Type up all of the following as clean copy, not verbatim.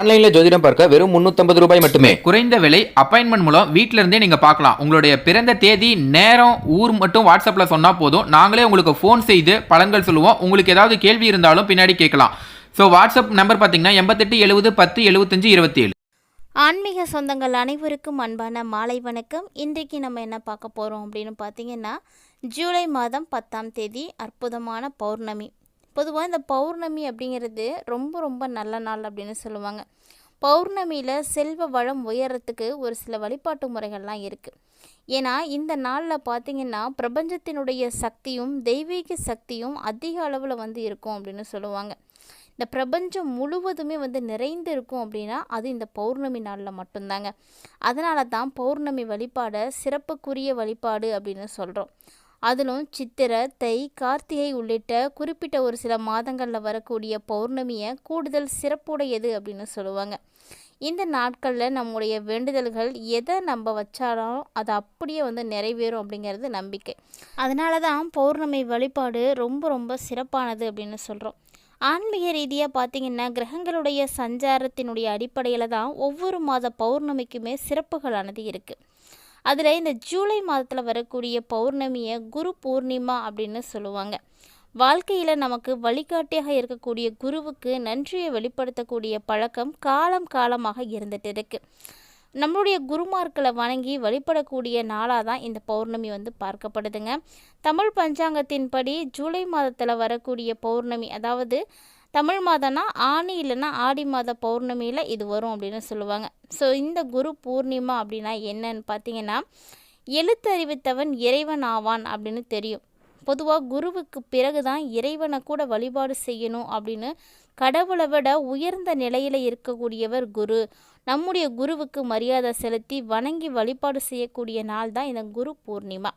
ஆன்லைன்ல ஜோதிடம் பார்க்க வெறும் 350 ரூபாய் மட்டுமே. குறைந்த விலை அப்பாயின்மெண்ட் மூலம் வீட்ல இருந்தே நீங்க பார்க்கலாம். உங்களுடைய பிறந்த தேதி, நேரம், ஊர் மட்டும் வாட்ஸ்அப்ல சொன்னா போதும். நாங்களே உங்களுக்கு ஃபோன் செய்து பலன்கள் சொல்லுவோம். உங்களுக்கு ஏதாவது கேள்வி இருந்தாலும் பின்னாடி கேட்கலாம். ஸோ வாட்ஸ்அப் நம்பர் பார்த்தீங்கன்னா 88 70 10 75 27. ஆன்மீக சொந்தங்கள் அனைவருக்கும் அன்பான மாலை வணக்கம். இன்றைக்கு நம்ம என்ன பார்க்க போகிறோம் அப்படின்னு பார்த்தீங்கன்னா, ஜூலை மாதம் 10ஆம் தேதி அற்புதமான பௌர்ணமி. பொதுவாக இந்த பௌர்ணமி அப்படிங்கிறது ரொம்ப ரொம்ப நல்ல நாள் அப்படின்னு சொல்லுவாங்க. பௌர்ணமியில் செல்வ வளம் உயரத்துக்கு ஒரு சில வழிபாட்டு முறைகள்லாம் இருக்குது. ஏன்னா இந்த நாளில் பார்த்திங்கன்னா பிரபஞ்சத்தினுடைய சக்தியும் தெய்வீக சக்தியும் அதிக அளவில் இருக்கும் அப்படின்னு சொல்லுவாங்க. இந்த பிரபஞ்சம் முழுவதுமே நிறைந்து இருக்கும் அப்படின்னா அது இந்த பௌர்ணமி நாளில் மட்டும்தாங்க. அதனால தான் பௌர்ணமி வழிபாடை சிறப்புக்குரிய வழிபாடு அப்படின்னு சொல்கிறோம். அதிலும் சித்திரை, தை, கார்த்திகை உள்ளிட்ட குறிப்பிட்ட ஒரு சில மாதங்களில் வரக்கூடிய பௌர்ணமியை கூடுதல் சிறப்புடையது அப்படின்னு சொல்லுவாங்க. இந்த நாட்களில் நம்முடைய வேண்டுதல்கள் எதை நம்ம வச்சாலும் அது அப்படியே நிறைவேறும் அப்படிங்கிறது நம்பிக்கை. அதனால தான் பௌர்ணமி வழிபாடு ரொம்ப ரொம்ப சிறப்பானது அப்படின்னு சொல்கிறோம். ஆன்மீக ரீதியாக பார்த்திங்கன்னா கிரகங்களுடைய சஞ்சாரத்தினுடைய அடிப்படையில் தான் ஒவ்வொரு மாத பௌர்ணமிக்குமே சிறப்புகளானது இருக்குது. அதில் இந்த ஜூலை மாதத்தில் வரக்கூடிய பௌர்ணமியை குரு பூர்ணிமா அப்படின்னு சொல்லுவாங்க. வாழ்க்கையில் நமக்கு வழிகாட்டியாக இருக்கக்கூடிய குருவுக்கு நன்றியை வெளிப்படுத்தக்கூடிய பழக்கம் காலம் காலமாக இருந்துகிட்டு இருக்குது. நம்மளுடைய குருமார்களை வணங்கி வழிபடக்கூடிய நாளாக தான் இந்த பௌர்ணமி பார்க்கப்படுதுங்க. தமிழ் பஞ்சாங்கத்தின்படி ஜூலை மாதத்தில் வரக்கூடிய பௌர்ணமி, அதாவது தமிழ் மாதம்னா ஆனி இல்லைன்னா ஆடி மாத பௌர்ணமியில் இது வரும் அப்படின்னு சொல்லுவாங்க. ஸோ இந்த குரு பூர்ணிமா அப்படின்னா என்னன்னு பார்த்தீங்கன்னா, எழுத்தறிவித்தவன் இறைவன் ஆவான் அப்படின்னு தெரியும். பொதுவாக குருவுக்கு பிறகு தான் இறைவனை கூட வழிபாடு செய்யணும் அப்படின்னு கடவுளை விட உயர்ந்த நிலையில் இருக்கக்கூடியவர் குரு. நம்முடைய குருவுக்கு மரியாதை செலுத்தி வணங்கி வழிபாடு செய்யக்கூடிய நாள் தான் இந்த குரு பூர்ணிமா.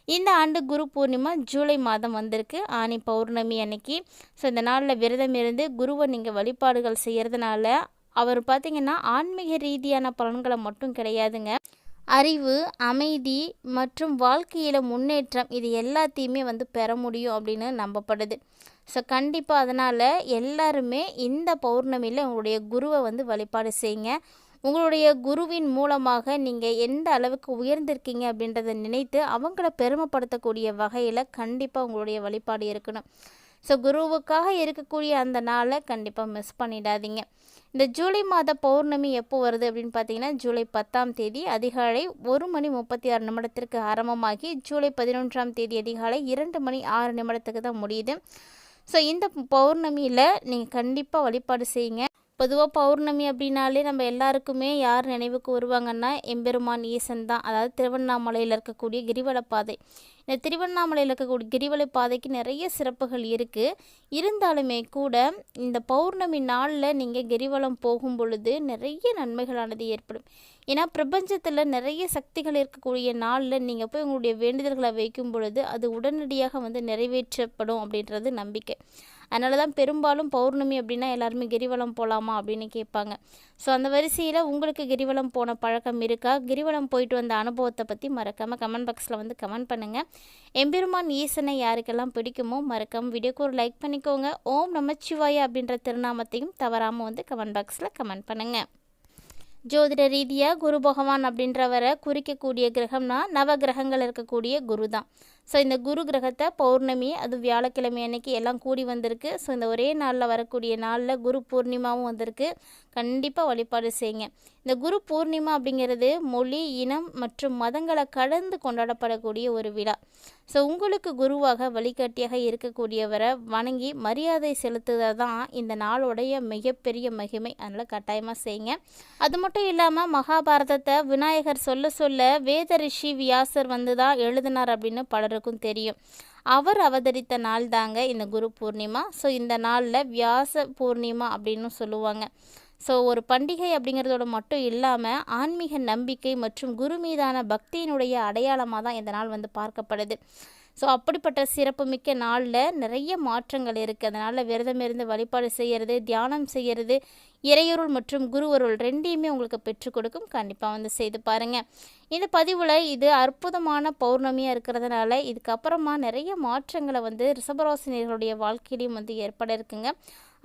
இந்த ஆண்டு குரு பூர்ணிமா ஜூலை மாதம் வந்திருக்கு, ஆனி பௌர்ணமி அன்னைக்கு. ஸோ இந்த நாளில் விரதம் இருந்து குருவை நீங்கள் வழிபாடுகள் செய்கிறதுனால அவர் பார்த்திங்கன்னா ஆன்மீக ரீதியான பலன்களை மட்டும் கிடையாதுங்க, அறிவு, அமைதி மற்றும் வாழ்க்கையில் முன்னேற்றம் இது எல்லாத்தையுமே பெற முடியும் அப்படின்னு நம்பப்படுது. ஸோ கண்டிப்பாக அதனால் எல்லாருமே இந்த பௌர்ணமியில் உங்களுடைய குருவை வழிபாடு செய்யுங்க. உங்களுடைய குருவின் மூலமாக நீங்கள் எந்த அளவுக்கு உயர்ந்திருக்கீங்க அப்படின்றத நினைத்து அவங்கள பெருமைப்படுத்தக்கூடிய வகையில் கண்டிப்பாக உங்களுடைய வழிபாடு இருக்கணும். ஸோ குருவுக்காக இருக்கக்கூடிய அந்த நாளை கண்டிப்பாக மிஸ் பண்ணிடாதீங்க. இந்த ஜூலை மாத பௌர்ணமி எப்போ வருது அப்படின்னு பார்த்தீங்கன்னா, ஜூலை 10ஆம் தேதி அதிகாலை 1:36 ஆரம்பமாகி ஜூலை 11ஆம் தேதி அதிகாலை 2:06 தான் முடியுது. ஸோ இந்த பௌர்ணமியில் நீங்கள் கண்டிப்பாக வழிபாடு செய்யுங்க. பொதுவாக பௌர்ணமி அப்படின்னாலே நம்ம எல்லாருக்குமே யார் நினைவுக்கு வருவாங்கன்னா எம்பெருமான் ஈசன் தான். அதாவது திருவண்ணாமலையில் இருக்கக்கூடிய கிரிவலப்பாதை. இந்த திருவண்ணாமலையில் இருக்கக்கூடிய கிரிவல பாதைக்கு நிறைய சிறப்புகள் இருக்குது. இருந்தாலுமே கூட இந்த பௌர்ணமி நாளில் நீங்கள் கிரிவலம் போகும் பொழுது நிறைய நன்மைகளானது ஏற்படும். ஏன்னா பிரபஞ்சத்தில் நிறைய சக்திகள் இருக்கக்கூடிய நாளில் நீங்கள் போய் உங்களுடைய வேண்டுதல்களை வைக்கும் பொழுது அது உடனடியாக நிறைவேற்றப்படும் அப்படின்றது நம்பிக்கை. அதனால தான் பெரும்பாலும் பௌர்ணமி அப்படின்னா எல்லாருமே கிரிவலம் போகலாமா அப்படின்னு கேட்பாங்க. ஸோ அந்த வரிசையில் உங்களுக்கு கிரிவலம் போன பழக்கம் இருக்கா? கிரிவலம் போயிட்டு வந்த அனுபவத்தை பற்றி மறக்காமல் கமெண்ட் பாக்ஸில் கமெண்ட் பண்ணுங்கள். எம்பெருமான் ஈசனை யாருக்கெல்லாம் பிடிக்குமோ மறக்காமல் வீடியோக்கு ஒரு லைக் பண்ணிக்கோங்க. ஓம் நமச்சிவாய அப்படின்ற திருநாமத்தையும் தவறாமல் கமெண்ட் பாக்ஸில் கமெண்ட் பண்ணுங்கள். ஜோதிட ரீதியாக குரு பகவான் அப்படின்றவரை குறிக்கக்கூடிய கிரகம்னா நவ கிரகங்கள் இருக்கக்கூடிய குரு தான். ஸோ இந்த குரு கிரகத்தை பௌர்ணமி அது வியாழக்கிழமை அன்னைக்கு எல்லாம் கூடி வந்திருக்கு. ஸோ இந்த ஒரே நாளில் வரக்கூடிய நாளில் குரு பூர்ணிமாவும் வந்திருக்கு. கண்டிப்பாக வழிபாடு செய்யுங்க. இந்த குரு பூர்ணிமா அப்படிங்கிறது மொழி, இனம் மற்றும் மதங்களை கடந்து கொண்டாடப்படக்கூடிய ஒரு விழா. ஸோ உங்களுக்கு குருவாக வழிகாட்டியாக இருக்கக்கூடியவரை வணங்கி மரியாதை செலுத்துவது தான் இந்த நாளுடைய மிகப்பெரிய மகிமை. அதனால் கட்டாயமாக செய்யுங்க. அது மட்டும் இல்லாமல் மகாபாரதத்தை விநாயகர் சொல்ல சொல்ல வேத ரிஷி வியாசர் தான் எழுதினார் அப்படின்னு பலருக்கும் தெரியும். அவர் அவதரித்த நாள் தாங்க இந்த குரு பூர்ணிமா. ஸோ இந்த நாளில் வியாச பூர்ணிமா அப்படின்னு சொல்லுவாங்க. ஸோ ஒரு பண்டிகை அப்படிங்கிறதோட மட்டும் இல்லாமல் ஆன்மீக நம்பிக்கை மற்றும் குரு மீதான பக்தியினுடைய அடையாளமாக தான் இந்த நாள் பார்க்கப்படுது. ஸோ அப்படிப்பட்ட சிறப்புமிக்க நாளில் நிறைய மாற்றங்கள் இருக்குது. அதனால் விரதம் இருந்து வழிபாடு செய்கிறது, தியானம் செய்கிறது, இறையொருள் மற்றும் குருவருள் ரெண்டையுமே உங்களுக்கு பெற்றுக் கொடுக்கும். கண்டிப்பாக செய்து பாருங்கள். இந்த பதிவில் இது அற்புதமான பௌர்ணமியாக இருக்கிறதுனால இதுக்கப்புறமா நிறைய மாற்றங்களை ரிஷபராசினியர்களுடைய வாழ்க்கையிலையும் ஏற்பட இருக்குங்க.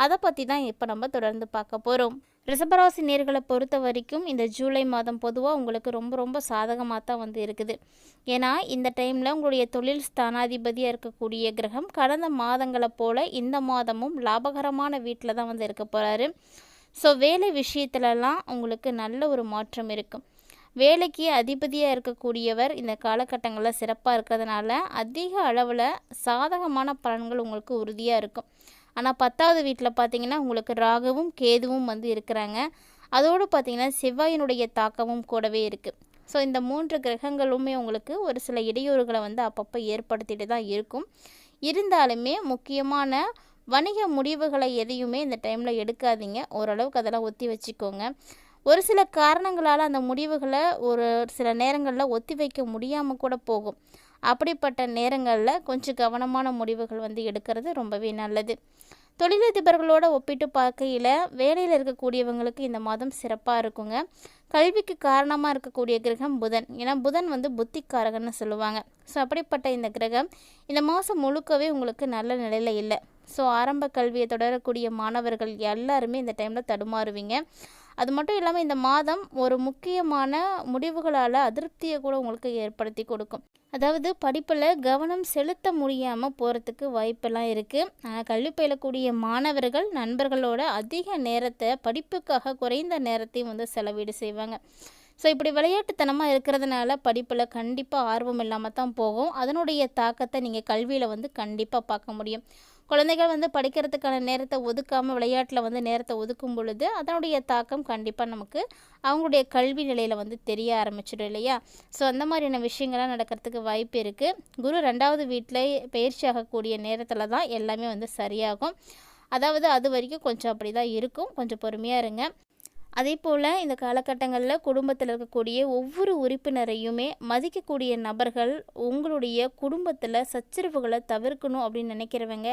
அதை பற்றி தான் இப்போ நம்ம தொடர்ந்து பார்க்க போகிறோம். ரிஷபராசி நேர்களை பொறுத்த வரைக்கும் இந்த ஜூலை மாதம் பொதுவாக உங்களுக்கு ரொம்ப ரொம்ப சாதகமாக தான் வந்து இருக்குது. ஏன்னா இந்த டைமில் உங்களுடைய தொழில் ஸ்தானாதிபதியாக இருக்கக்கூடிய கிரகம் கடந்த மாதங்களை போல் இந்த மாதமும் லாபகரமான வீட்டில் தான் வந்து இருக்க போகிறாரு. ஸோ வேலை விஷயத்துலலாம் உங்களுக்கு நல்ல ஒரு மாற்றம் இருக்கும். வேலைக்கு அதிபதியாக இருக்கக்கூடியவர் இந்த காலகட்டங்களில் சிறப்பாக இருக்கிறதுனால அதிக அளவில் சாதகமான பலன்கள் உங்களுக்கு உறுதியாக இருக்கும். ஆனால் 10வது வீட்டில் பார்த்தீங்கன்னா உங்களுக்கு ராகுவும் கேதுவும் வந்து இருக்கிறாங்க. அதோடு பார்த்திங்கன்னா செவ்வாயினுடைய தாக்கமும் கூடவே இருக்குது. ஸோ இந்த 3 கிரகங்களுமே உங்களுக்கு ஒரு சில இடையூறுகளை வந்து அப்பப்போ ஏற்படுத்திட்டு தான் இருக்கும். இருந்தாலுமே முக்கியமான வணிக முடிவுகளை எதையுமே இந்த டைமில் எடுக்காதீங்க. ஓரளவுக்கு அதெல்லாம் ஒத்தி வச்சுக்கோங்க. ஒரு சில காரணங்களால் அந்த முடிவுகளை ஒரு சில நேரங்களில் ஒத்தி வைக்க முடியாமல் கூட போகும். அப்படிப்பட்ட நேரங்களில் கொஞ்சம் கவனமான முடிவுகள் வந்து எடுக்கிறது ரொம்பவே நல்லது. தொழிலதிபர்களோடு ஒப்பிட்டு பார்க்கையில் வேலையில் இருக்கக்கூடியவங்களுக்கு இந்த மாதம் சிறப்பாக இருக்குங்க. கல்விக்கு காரணமாக இருக்கக்கூடிய கிரகம் புதன். ஏன்னா புதன் வந்து புத்திக்காரகன்னு சொல்லுவாங்க. ஸோ அப்படிப்பட்ட இந்த கிரகம் இந்த மாதம் முழுக்கவே உங்களுக்கு நல்ல நிலையில் இல்லை. ஸோ ஆரம்ப கல்வியை தொடரக்கூடிய மாணவர்கள் எல்லாருமே இந்த டைமில் தடுமாறுவீங்க. அது மட்டும் இல்லாமல் இந்த மாதம் ஒரு முக்கியமான முடிவுகளால் அதிருப்தியை கூட உங்களுக்கு ஏற்படுத்தி கொடுக்கும். அதாவது படிப்பில் கவனம் செலுத்த முடியாமல் போகிறதுக்கு வாய்ப்பெல்லாம் இருக்குது. ஆனால் கல்வி பயிலக்கூடிய மாணவர்கள் நண்பர்களோட அதிக நேரத்தை படிப்புக்காக குறைந்த நேரத்தையும் வந்து செலவீடு செய்வாங்க. ஸோ இப்படி விளையாட்டுத்தனமாக இருக்கிறதுனால படிப்பில் கண்டிப்பாக ஆர்வம் இல்லாமல் தான் போகும். அதனுடைய தாக்கத்தை நீங்கள் கல்வியில் வந்து கண்டிப்பாக பார்க்க முடியும். குழந்தைகள் வந்து படிக்கிறதுக்கான நேரத்தை ஒதுக்காமல் விளையாட்டில் வந்து நேரத்தை ஒதுக்கும் பொழுது அதனுடைய தாக்கம் கண்டிப்பாக நமக்கு அவங்களுடைய கல்வி நிலையில் வந்து தெரிய ஆரம்பிச்சிடும் இல்லையா? ஸோ அந்த மாதிரியான விஷயங்கள்லாம் நடக்கிறதுக்கு வாய்ப்பு இருக்குது. குரு 2வது வீட்டில் பயிற்சி ஆகக்கூடிய நேரத்தில் தான் எல்லாமே வந்து சரியாகும். அதாவது அது வரைக்கும் கொஞ்சம் அப்படி தான் இருக்கும். கொஞ்சம் பொறுமையாக இருங்க. அதே போல் இந்த காலகட்டங்களில் குடும்பத்தில் இருக்கக்கூடிய ஒவ்வொரு உறுப்பினரையுமே மதிக்கக்கூடிய நபர்கள் உங்களுடைய குடும்பத்தில் சச்சரவுகளை தவிர்க்கணும் அப்படின்னு நினைக்கிறவங்க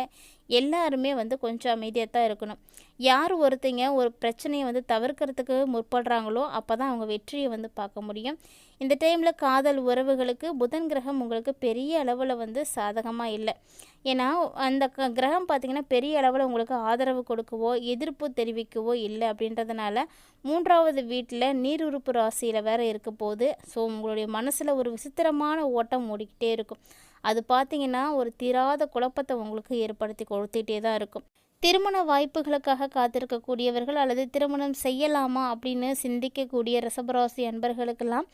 எல்லாருமே வந்து கொஞ்சம் அமைதியாக தான் இருக்கணும். யார் ஒருத்தங்க ஒரு பிரச்சனையை வந்து தவிர்க்கிறதுக்கு முற்படுறாங்களோ அப்போ தான் அவங்க வெற்றியை வந்து பார்க்க முடியும். இந்த டைமில் காதல் உறவுகளுக்கு புதன் கிரகம் உங்களுக்கு பெரிய அளவில் வந்து சாதகமாக இல்லை. ஏன்னா அந்த கிரகம் பார்த்திங்கன்னா பெரிய அளவில் உங்களுக்கு ஆதரவு கொடுக்கவோ எதிர்ப்பு தெரிவிக்கவோ இல்லை. அப்படின்றதுனால 3வது வீட்டில் நீர் உறுப்பு ராசியில் வேறு இருக்க போது. ஸோ உங்களுடைய மனசில் ஒரு விசித்திரமான ஓட்டம் ஓடிக்கிட்டே இருக்கும். அது பார்த்திங்கன்னா ஒரு தீராத குழப்பத்தை உங்களுக்கு ஏற்படுத்தி கொடுத்துட்டே தான் இருக்கும். திருமண வாய்ப்புகளுக்காக காத்திருக்கக்கூடியவர்கள் அல்லது திருமணம் செய்யலாமா அப்படின்னு சிந்திக்கக்கூடிய ரிஷபராசி அன்பர்களுக்கெல்லாம்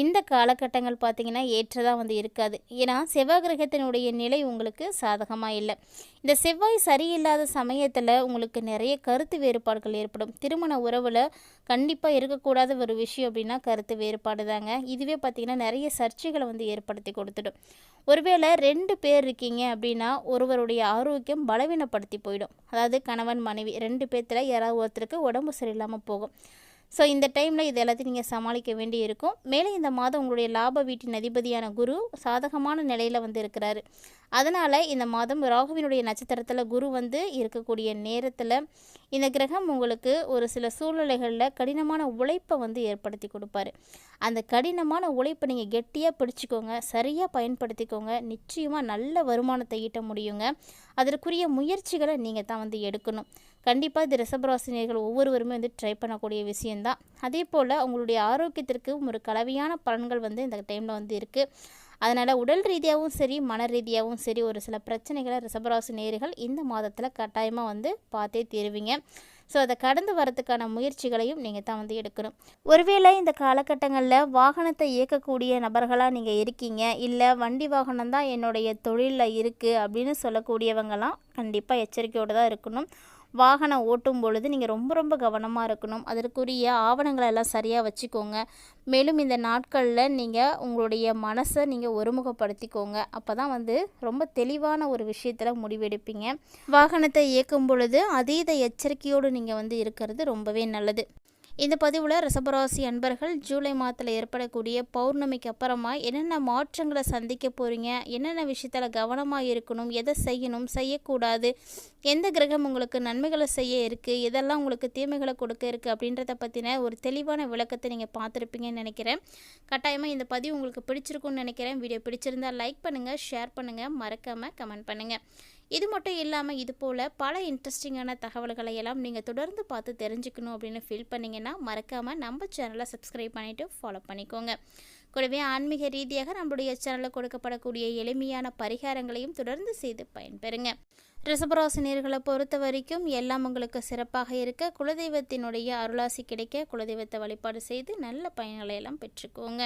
இந்த காலகட்டங்கள் பார்த்திங்கன்னா ஏற்றதாக வந்து இருக்காது. ஏன்னா செவ்வாய் கிரகத்தினுடைய நிலை உங்களுக்கு சாதகமாக இல்லை. இந்த செவ்வாய் சரியில்லாத சமயத்தில் உங்களுக்கு நிறைய கருத்து வேறுபாடுகள் ஏற்படும். திருமண உறவில் கண்டிப்பாக இருக்கக்கூடாத ஒரு விஷயம் அப்படின்னா கருத்து வேறுபாடு தாங்க. இதுவே பார்த்திங்கன்னா நிறைய சர்ச்சைகளை வந்து ஏற்படுத்தி கொடுத்துடும். ஒருவேளை 2 பேர் இருக்கீங்க அப்படின்னா ஒருவருடைய ஆரோக்கியம் பலவீனப்படுத்தி போயிடும். அதாவது கணவன் மனைவி 2 பேர்த்தில் யாராவது ஒருத்தருக்கு உடம்பு சரியில்லாமல் போகும். ஸோ இந்த டைமில் இது எல்லாத்தையும் நீங்கள் சமாளிக்க வேண்டி இருக்கும். மேலே இந்த மாதம் உங்களுடைய லாப வீட்டின் அதிபதியான குரு சாதகமான நிலையில் வந்து இருக்கிறாரு. அதனால் இந்த மாதம் ராகுவினுடைய நட்சத்திரத்தில் குரு வந்து இருக்கக்கூடிய நேரத்தில் இந்த கிரகம் உங்களுக்கு ஒரு சில சூழ்நிலைகளில் கடினமான உழைப்பை வந்து ஏற்படுத்தி கொடுப்பாரு. அந்த கடினமான உழைப்பை நீங்கள் கெட்டியாக பிடிச்சிக்கோங்க, சரியாக பயன்படுத்திக்கோங்க. நிச்சயமாக நல்ல வருமானத்தை ஈட்ட முடியுங்க. அதற்குரிய முயற்சிகளை நீங்கள் தான் வந்து எடுக்கணும். கண்டிப்பாக இது ரிஷபராசினியர்கள் ஒவ்வொருவருமே வந்து ட்ரை பண்ணக்கூடிய விஷயந்தான். அதே போல் உங்களுடைய ஆரோக்கியத்திற்கு ஒரு கலவையான பலன்கள் வந்து இந்த டைமில் வந்து இருக்குது. அதனால் உடல் ரீதியாகவும் சரி மன ரீதியாகவும் சரி ஒரு சில பிரச்சனைகளை ரிஷபராசி நேயர்கள் இந்த மாதத்தில் கட்டாயமாக வந்து பார்த்தே தீருவீங்க. ஸோ அதை கடந்து வரதுக்கான முயற்சிகளையும் நீங்கள் தான் வந்து எடுக்கணும். ஒருவேளை இந்த காலகட்டங்களில் வாகனத்தை இயக்கக்கூடிய நபர்களாக நீங்கள் இருக்கீங்க, இல்லை வண்டி வாகனம் தான் என்னுடைய தொழிலில் இருக்குது அப்படின்னு சொல்லக்கூடியவங்களாம் கண்டிப்பாக எச்சரிக்கையோடு தான் இருக்கணும். வாகனம் ஓட்டும் பொழுது நீங்கள் ரொம்ப கவனமாக இருக்கணும். அதற்குரிய ஆவணங்களை எல்லாம் சரியாக வச்சுக்கோங்க. மேலும் இந்த நாட்களில் நீங்கள் உங்களுடைய மனசை நீங்கள் ஒருமுகப்படுத்திக்கோங்க. அப்போ தான் வந்து ரொம்ப தெளிவான ஒரு விஷயத்தில் முடிவெடுப்பீங்க. வாகனத்தை இயக்கும் பொழுது அதீத எச்சரிக்கையோடு நீங்கள் வந்து இருக்கிறது ரொம்பவே நல்லது. இந்த பதிவில் ரிஷபராசி அன்பர்கள் ஜூலை மாதத்தில் ஏற்படக்கூடிய பௌர்ணமிக்கு அப்புறமா என்னென்ன மாற்றங்களை சந்திக்க போகிறீங்க, என்னென்ன விஷயத்தில் கவனமாக இருக்கணும், எதை செய்யணும் செய்யக்கூடாது, எந்த கிரகம் உங்களுக்கு நன்மைகளை செய்ய இருக்குது, எதெல்லாம் உங்களுக்கு தீமைகளை கொடுக்க இருக்குது அப்படின்றத பற்றின ஒரு தெளிவான விளக்கத்தை நீங்கள் பார்த்துருப்பீங்கன்னு நினைக்கிறேன். கட்டாயமாக இந்த பதிவு உங்களுக்கு பிடிச்சிருக்குன்னு நினைக்கிறேன். வீடியோ பிடிச்சிருந்தால் லைக் பண்ணுங்கள், ஷேர் பண்ணுங்கள், மறக்காமல் கமெண்ட் பண்ணுங்கள். இது மட்டும் இல்லாமல் இது போல் பல இன்ட்ரெஸ்டிங்கான தகவல்களை எல்லாம் நீங்கள் தொடர்ந்து பார்த்து தெரிஞ்சுக்கணும் அப்படின்னு ஃபீல் பண்ணிங்கன்னா மறக்காமல் நம்ம சேனலை சப்ஸ்கிரைப் பண்ணிவிட்டு ஃபாலோ பண்ணிக்கோங்க. கூடவே ஆன்மீக ரீதியாக நம்மளுடைய சேனலில் கொடுக்கப்படக்கூடிய எளிமையான பரிகாரங்களையும் தொடர்ந்து செய்து பயன்பெறுங்க. ரிஷபராசினியர்களை பொறுத்த வரைக்கும் எல்லாம் உங்களுக்கு சிறப்பாக இருக்க குலதெய்வத்தினுடைய அருளாசி கிடைக்க குலதெய்வத்தை வழிபாடு செய்து நல்ல பயன்களை எல்லாம் பெற்றுக்கோங்க.